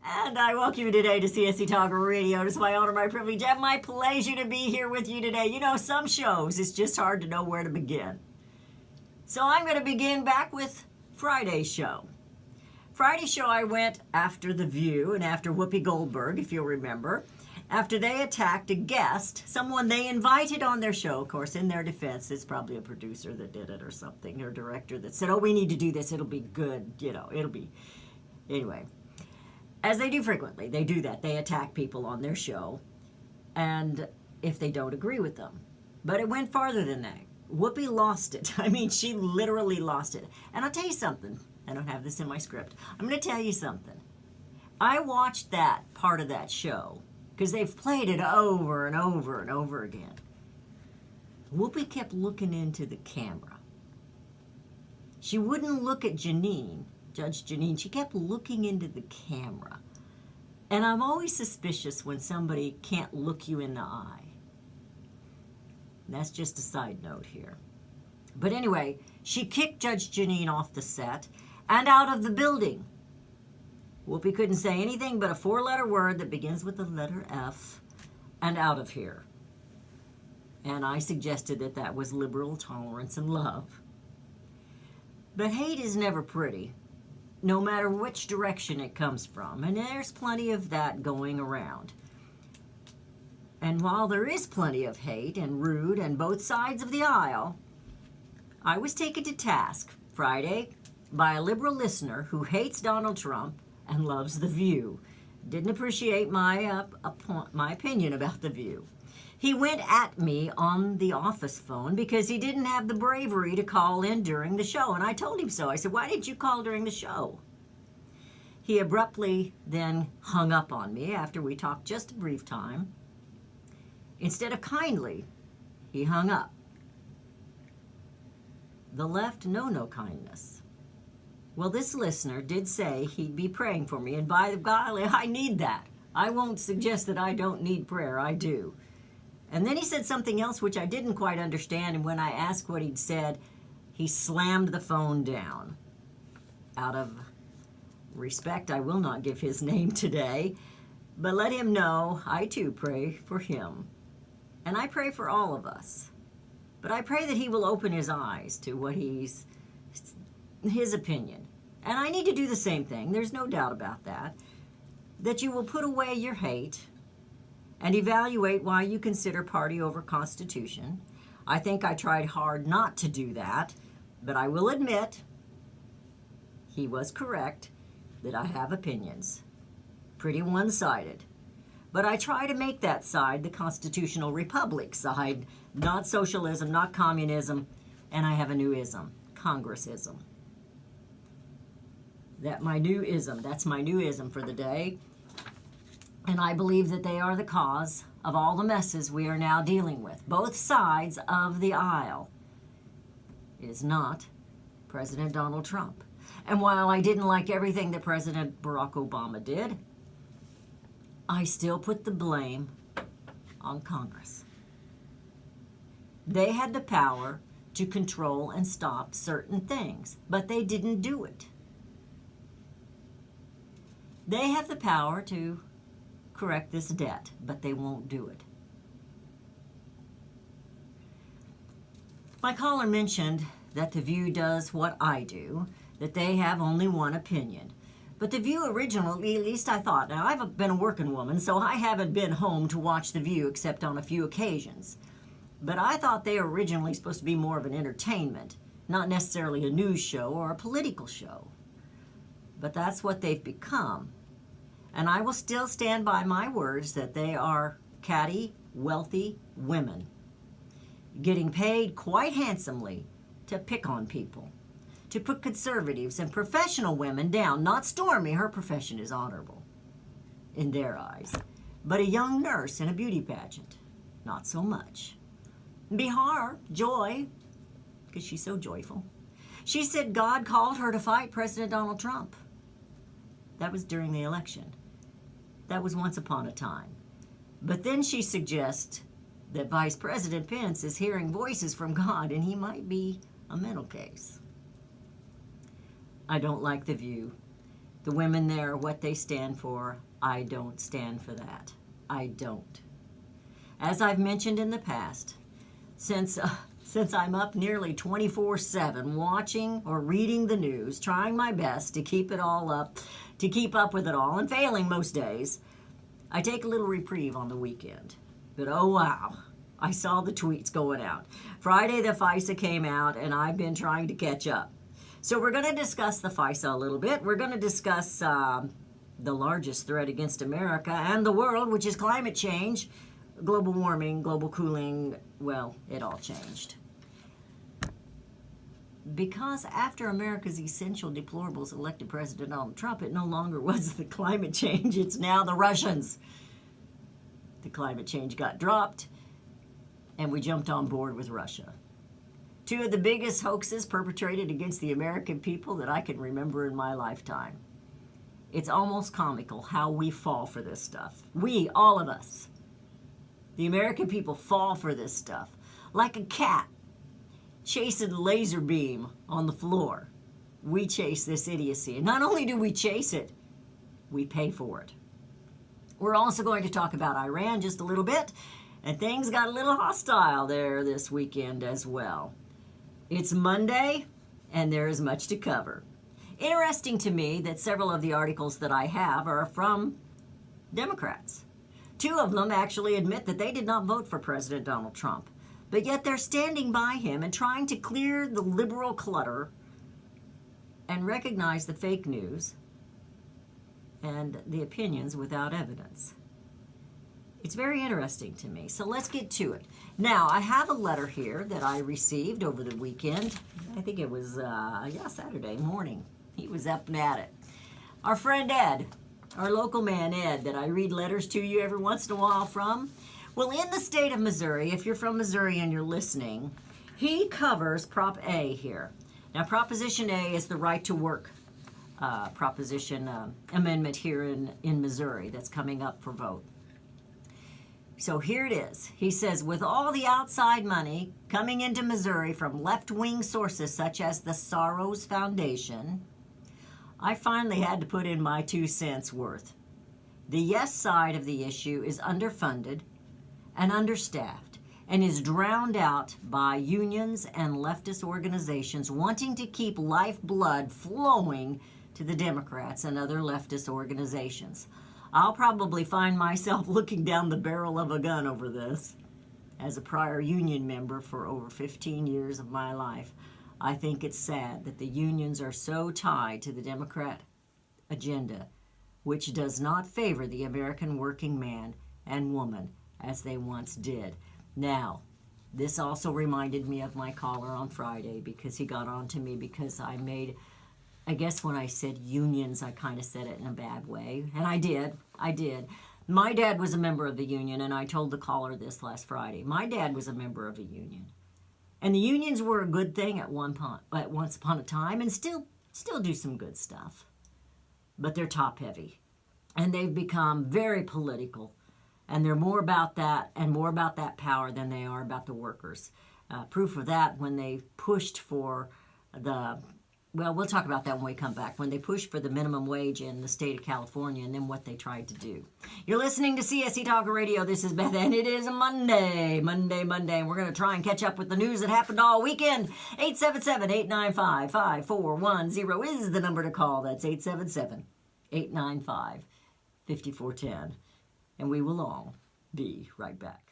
And I welcome you today to CSC Talk Radio. It is my honor, my privilege, and my pleasure to be here with you today. You know, some shows, it's just hard to know where to begin. So I'm going to begin back with Friday's show. Friday's show, I went after The View and after Whoopi Goldberg, if you'll remember, after they attacked a guest, someone they invited on their show. Of course, in their defense, it's probably a producer that did it or something, or a director that said, oh, we need to do this. It'll be good. You know, it'll be... Anyway, as they do frequently, they do that. They attack people on their show, and if they don't agree with them. But it went farther than that. Whoopi lost it. I mean, she literally lost it. And I'll tell you something. I don't have this in my script. I'm going to tell you something. I watched that part of that show because they've played it over and over and over again. Whoopi kept looking into the camera. She wouldn't look at Janine, Judge Janine. She kept looking into the camera. And I'm always suspicious when somebody can't look you in the eye. That's just a side note here. But anyway, she kicked Judge Janine off the set and out of the building. Whoopi couldn't say anything but a four-letter word that begins with the letter F, and out of here. And I suggested that that was liberal tolerance and love. But hate is never pretty, no matter which direction it comes from, and there's plenty of that going around. And while there is plenty of hate and rude on both sides of the aisle, I was taken to task Friday by a liberal listener who hates Donald Trump and loves The View. Didn't appreciate my opinion about The View. He went at me on the office phone because he didn't have the bravery to call in during the show. And I told him so. I said, why didn't you call during the show? He abruptly then hung up on me after we talked just a brief time. Instead of kindly, he hung up. The left know no kindness. Well, this listener did say he'd be praying for me, and by the golly, I need that. I won't suggest that I don't need prayer. I do. And then he said something else which I didn't quite understand, and when I asked what he'd said, he slammed the phone down. Out of respect, I will not give his name today, but let him know I too pray for him. And I pray for all of us. But I pray that he will open his eyes to what his opinion. And I need to do the same thing. There's no doubt about that. That you will put away your hate and evaluate why you consider party over Constitution. I think I tried hard not to do that, but I will admit he was correct that I have opinions. Pretty one-sided. But I try to make that side the constitutional republic side, not socialism, not communism, and I have a new ism, Congressism. That's my new ism for the day. And I believe that they are the cause of all the messes we are now dealing with, both sides of the aisle. It is not President Donald Trump. And while I didn't like everything that President Barack Obama did, I still put the blame on Congress. They had the power to control and stop certain things, but they didn't do it. They have the power to correct this debt, but they won't do it. My caller mentioned that The View does what I do, that they have only one opinion. But The View originally, at least I thought, now I've been a working woman, so I haven't been home to watch The View except on a few occasions. But I thought they were originally supposed to be more of an entertainment, not necessarily a news show or a political show. But that's what they've become. And I will still stand by my words that they are catty, wealthy women, getting paid quite handsomely to pick on people, to put conservatives and professional women down. Not Stormy, her profession is honorable in their eyes, but a young nurse in a beauty pageant, not so much. Bihar, Joy, because she's so joyful, she said God called her to fight President Donald Trump. That was during the election. That was once upon a time. But then she suggests that Vice President Pence is hearing voices from God and he might be a mental case. I don't like The View. The women there, what they stand for, I don't stand for that. I don't. As I've mentioned in the past, since I'm up nearly 24/7 watching or reading the news, trying my best to keep up with it all, and failing most days, I take a little reprieve on the weekend. But oh wow, I saw the tweets going out. Friday the FISA came out, and I've been trying to catch up. So we're going to discuss the FISA a little bit. We're going to discuss the largest threat against America and the world, which is climate change, global warming, global cooling. Well, it all changed. Because after America's essential deplorables elected President Donald Trump, it no longer was the climate change, it's now the Russians. The climate change got dropped, and we jumped on board with Russia. Two of the biggest hoaxes perpetrated against the American people that I can remember in my lifetime. It's almost comical how we fall for this stuff. We, all of us. The American people fall for this stuff. Like a cat chasing a laser beam on the floor. We chase this idiocy. And not only do we chase it, we pay for it. We're also going to talk about Iran just a little bit. And things got a little hostile there this weekend as well. It's Monday, and there is much to cover. Interesting to me that several of the articles that I have are from Democrats. Two of them actually admit that they did not vote for President Donald Trump, but yet they're standing by him and trying to clear the liberal clutter and recognize the fake news and the opinions without evidence. It's very interesting to me. So let's get to it. Now, I have a letter here that I received over the weekend. I think it was, Saturday morning. He was up and at it. Our friend Ed, our local man Ed, that I read letters to you every once in a while from. Well, in the state of Missouri, if you're from Missouri and you're listening, he covers Prop A here. Now, Proposition A is the right to work proposition amendment here in Missouri that's coming up for vote. So here it is. He says, with all the outside money coming into Missouri from left-wing sources such as the Soros Foundation, I finally had to put in my 2 cents worth. The yes side of the issue is underfunded and understaffed and is drowned out by unions and leftist organizations wanting to keep lifeblood flowing to the Democrats and other leftist organizations. I'll probably find myself looking down the barrel of a gun over this. As a prior union member for over 15 years of my life, I think it's sad that the unions are so tied to the Democrat agenda, which does not favor the American working man and woman as they once did. Now, this also reminded me of my caller on Friday because he got on to me because I guess when I said unions, I kind of said it in a bad way. And I did. My dad was a member of the union, and I told the caller this last Friday. My dad was a member of a union. And the unions were a good thing at once upon a time, and still do some good stuff. But they're top-heavy. And they've become very political. And they're more about that and more about that power than they are about the workers. Proof of that when they pushed for we'll talk about that when we come back. When they pushed for the minimum wage in the state of California and then what they tried to do. You're listening to CSC Talk Radio. This is Beth Ann. It is a Monday. And we're going to try and catch up with the news that happened all weekend. 877-895-5410 is the number to call. That's 877-895-5410. And we will all be right back.